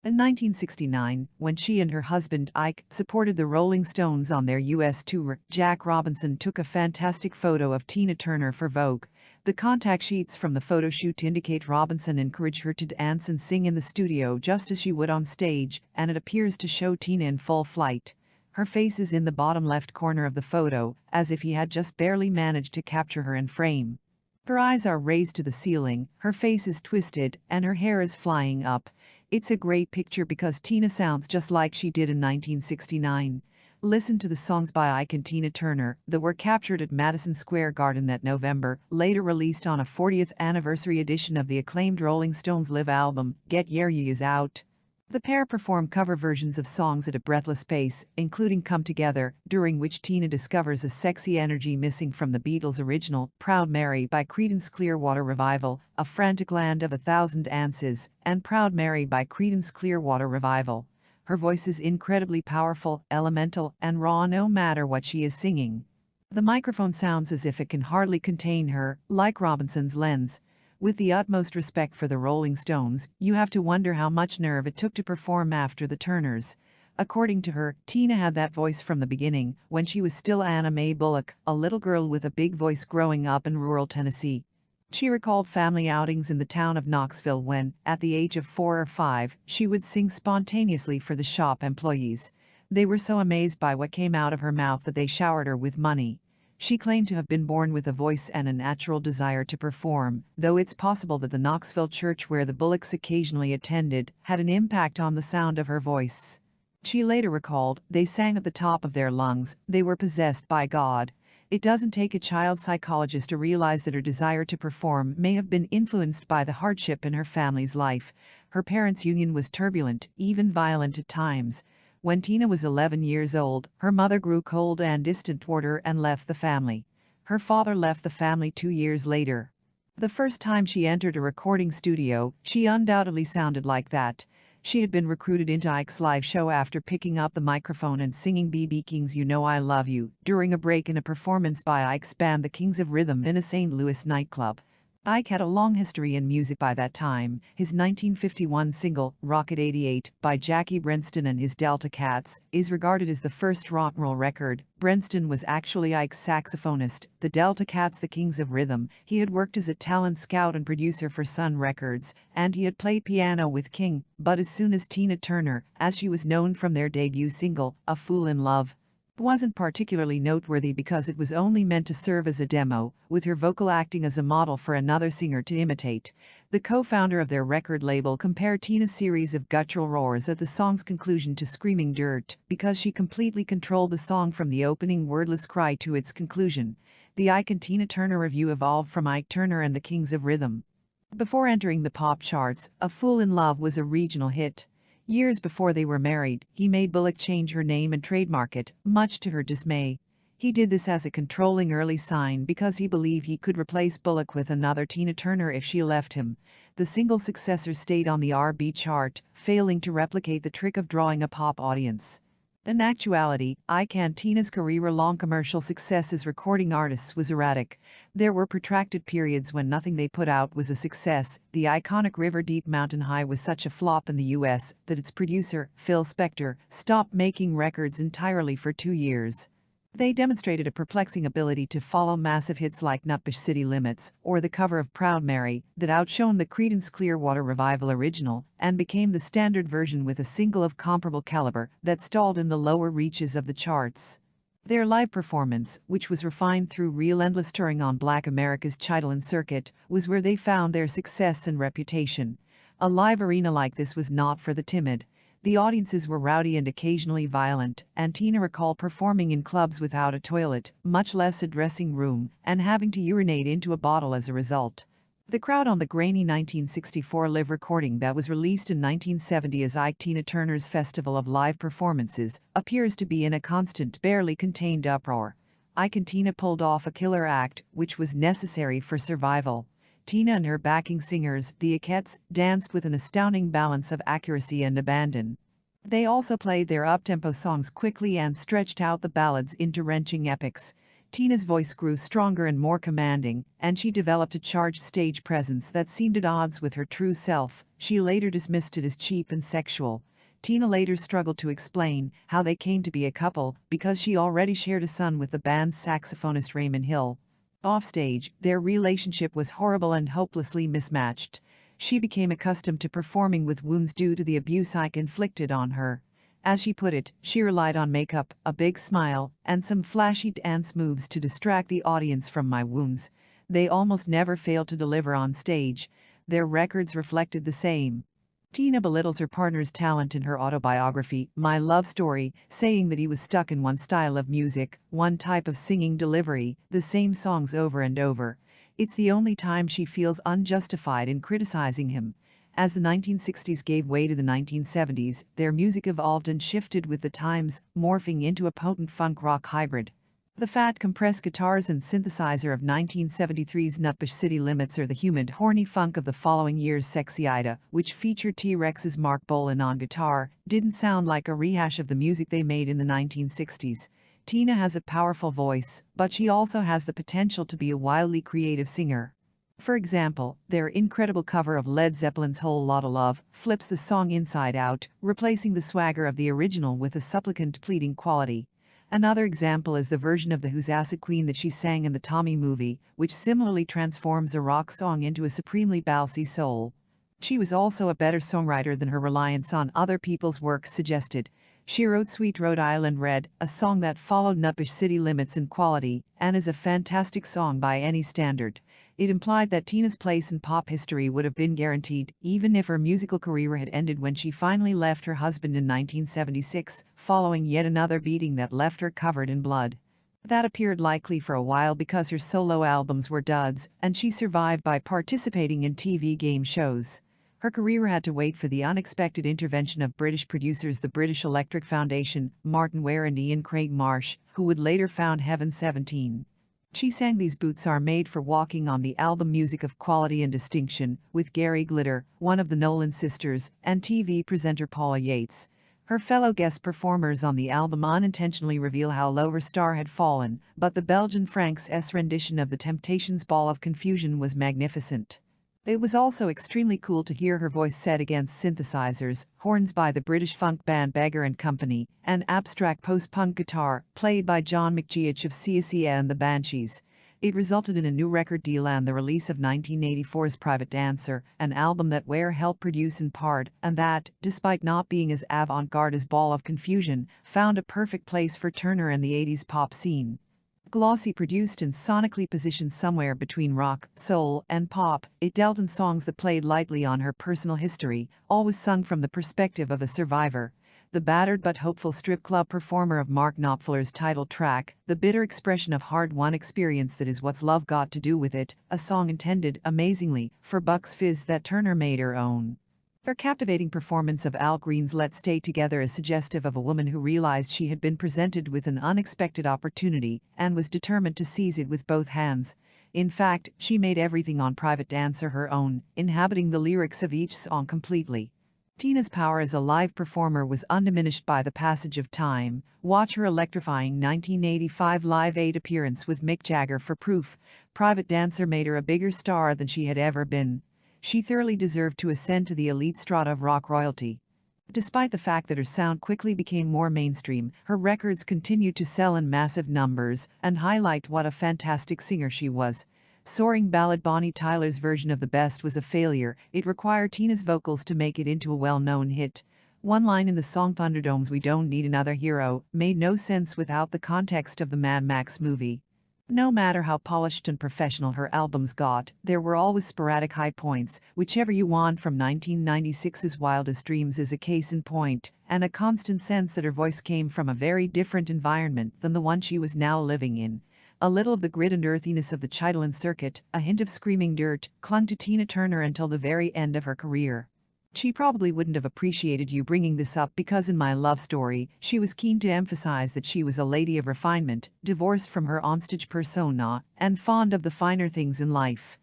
In 1969, when she and her husband Ike supported the Rolling Stones on their U.S. tour, Jack Robinson took a fantastic photo of Tina Turner for Vogue. The contact sheets from the photo shoot indicate Robinson encouraged her to dance and sing in the studio just as she would on stage, and it appears to show Tina in full flight. Her face is in the bottom left corner of the photo, as if he had just barely managed to capture her in frame. Her eyes are raised to the ceiling, her face is twisted, and her hair is flying up. It's a great picture because Tina sounds just like she did in 1969. Listen to the songs by Ike and Tina Turner that were captured at Madison Square Garden that November, later released on a 40th anniversary edition of the acclaimed Rolling Stones live album, Get Yer Ye's Out. The pair perform cover versions of songs at a breathless pace, including Come Together, during which Tina discovers a sexy energy missing from the Beatles' original Proud Mary by Creedence Clearwater Revival, A Frantic Land of a Thousand Dances, and Proud Mary by Creedence Clearwater Revival. Her voice is incredibly powerful, elemental, and raw no matter what she is singing. The microphone sounds as if it can hardly contain her, like Robinson's lens. With the utmost respect for the Rolling Stones, you have to wonder how much nerve it took to perform after the Turners. According to her, Tina had that voice from the beginning, when she was still Anna Mae Bullock, a little girl with a big voice growing up in rural Tennessee. She recalled family outings in the town of Knoxville when, at the age of 4 or 5, she would sing spontaneously for the shop employees. They were so amazed by what came out of her mouth that they showered her with money. She claimed to have been born with a voice and a natural desire to perform, though it's possible that the Knoxville church where the Bullocks occasionally attended had an impact on the sound of her voice. She later recalled, they sang at the top of their lungs, they were possessed by God. It doesn't take a child psychologist to realize that her desire to perform may have been influenced by the hardship in her family's life. Her parents' union was turbulent, even violent at times. When Tina was 11 years old, her mother grew cold and distant toward her and left the family. Her father left the family 2 years later. The first time she entered a recording studio, she undoubtedly sounded like that. She had been recruited into Ike's live show after picking up the microphone and singing B.B. King's You Know I Love You during a break in a performance by Ike's band The Kings of Rhythm in a St. Louis nightclub. Ike had a long history in music by that time. His 1951 single, Rocket 88, by Jackie Brenston and his Delta Cats, is regarded as the first rock and roll record. Brenston was actually Ike's saxophonist, the Delta Cats the Kings of Rhythm. He had worked as a talent scout and producer for Sun Records, and he had played piano with King, but as soon as Tina Turner, as she was known from their debut single, A Fool in Love, wasn't particularly noteworthy because it was only meant to serve as a demo, with her vocal acting as a model for another singer to imitate. The co-founder of their record label compared Tina's series of guttural roars at the song's conclusion to screaming dirt because she completely controlled the song from the opening wordless cry to its conclusion. The Ike and Tina Turner review evolved from Ike Turner and the Kings of Rhythm. Before entering the pop charts, A Fool in Love was a regional hit. Years before they were married, he made Bullock change her name and trademark it, much to her dismay. He did this as a controlling early sign because he believed he could replace Bullock with another Tina Turner if she left him. The single's successor stayed on the R&B chart, failing to replicate the trick of drawing a pop audience. In actuality, Ike and Tina's career-long commercial success as recording artists was erratic. There were protracted periods when nothing they put out was a success. The iconic River Deep Mountain High was such a flop in the U.S. that its producer, Phil Spector, stopped making records entirely for 2 years. They demonstrated a perplexing ability to follow massive hits like Nutbush City Limits or the cover of Proud Mary that outshone the Creedence Clearwater Revival original and became the standard version with a single of comparable caliber that stalled in the lower reaches of the charts. Their live performance, which was refined through relentless touring on Black America's Chitlin circuit, was where they found their success and reputation. A live arena like this was not for the timid. The audiences were rowdy and occasionally violent, and Tina recalled performing in clubs without a toilet, much less a dressing room, and having to urinate into a bottle as a result. The crowd on the grainy 1964 live recording that was released in 1970 as Ike Tina Turner's Festival of Live Performances appears to be in a constant, barely contained uproar. Ike and Tina pulled off a killer act, which was necessary for survival. Tina and her backing singers, the Ikettes, danced with an astounding balance of accuracy and abandon. They also played their up-tempo songs quickly and stretched out the ballads into wrenching epics. Tina's voice grew stronger and more commanding, and she developed a charged stage presence that seemed at odds with her true self. She later dismissed it as cheap and sexual. Tina later struggled to explain how they came to be a couple because she already shared a son with the band's saxophonist Raymond Hill. Offstage, their relationship was horrible and hopelessly mismatched. She became accustomed to performing with wounds due to the abuse Ike inflicted on her. As she put it, she relied on makeup, a big smile, and some flashy dance moves to distract the audience from my wounds. They almost never failed to deliver on stage. Their records reflected the same. Tina belittles her partner's talent in her autobiography, My Love Story, saying that he was stuck in one style of music, one type of singing delivery, the same songs over and over. It's the only time she feels unjustified in criticizing him. As the 1960s gave way to the 1970s, their music evolved and shifted with the times, morphing into a potent funk rock hybrid. The fat compressed guitars and synthesizer of 1973's Nutbush City Limits or the humid, horny funk of the following year's Sexy Ida, which featured T-Rex's Mark Bolan on guitar, didn't sound like a rehash of the music they made in the 1960s. Tina has a powerful voice, but she also has the potential to be a wildly creative singer. For example, their incredible cover of Led Zeppelin's Whole Lotta Love flips the song inside out, replacing the swagger of the original with a supplicant pleading quality. Another example is the version of the Who's Acid Queen that she sang in the Tommy movie, which similarly transforms a rock song into a supremely bouncy soul. She was also a better songwriter than her reliance on other people's work suggested. She wrote Sweet Rhode Island Red, a song that followed Nutbush City Limits in quality, and is a fantastic song by any standard. It implied that Tina's place in pop history would have been guaranteed, even if her musical career had ended when she finally left her husband in 1976, following yet another beating that left her covered in blood. That appeared likely for a while because her solo albums were duds, and she survived by participating in TV game shows. Her career had to wait for the unexpected intervention of British producers the British Electric Foundation, Martin Ware and Ian Craig Marsh, who would later found Heaven 17. She sang These Boots Are Made for Walking on the album Music of Quality and Distinction, with Gary Glitter, one of the Nolan sisters, and TV presenter Paula Yates. Her fellow guest performers on the album unintentionally reveal how low her star had fallen, but the Belgian Frank's rendition of The Temptations' Ball of Confusion was magnificent. It was also extremely cool to hear her voice set against synthesizers, horns by the British funk band Beggar and Company, and abstract post-punk guitar, played by John McGeoch of Sia and the Banshees. It resulted in a new record deal and the release of 1984's Private Dancer, an album that Ware helped produce in part, and that, despite not being as avant-garde as Ball of Confusion, found a perfect place for Turner and the 80s pop scene. Glossy produced and sonically positioned somewhere between rock, soul, and pop, it dealt in songs that played lightly on her personal history, always sung from the perspective of a survivor. The battered but hopeful strip club performer of Mark Knopfler's title track, the bitter expression of hard-won experience that is What's Love Got to Do with It, a song intended, amazingly, for Bucks Fizz that Turner made her own. Her captivating performance of Al Green's Let's Stay Together is suggestive of a woman who realized she had been presented with an unexpected opportunity and was determined to seize it with both hands. In fact, she made everything on Private Dancer her own, inhabiting the lyrics of each song completely. Tina's power as a live performer was undiminished by the passage of time. Watch her electrifying 1985 Live Aid appearance with Mick Jagger for proof. Private Dancer made her a bigger star than she had ever been. She thoroughly deserved to ascend to the elite strata of rock royalty. Despite the fact that her sound quickly became more mainstream, her records continued to sell in massive numbers and highlight what a fantastic singer she was. Soaring ballad Bonnie Tyler's version of The Best was a failure. It required Tina's vocals to make it into a well-known hit. One line in the song Thunderdome's We Don't Need Another Hero made no sense without the context of the Mad Max movie. No matter how polished and professional her albums got, there were always sporadic high points. Whichever You Want from 1996's Wildest Dreams is a case in point, and a constant sense that her voice came from a very different environment than the one she was now living in. A little of the grit and earthiness of the Chitlin Circuit, a hint of screaming dirt, clung to Tina Turner until the very end of her career. She probably wouldn't have appreciated you bringing this up because in My Love Story, she was keen to emphasize that she was a lady of refinement, divorced from her onstage persona, and fond of the finer things in life.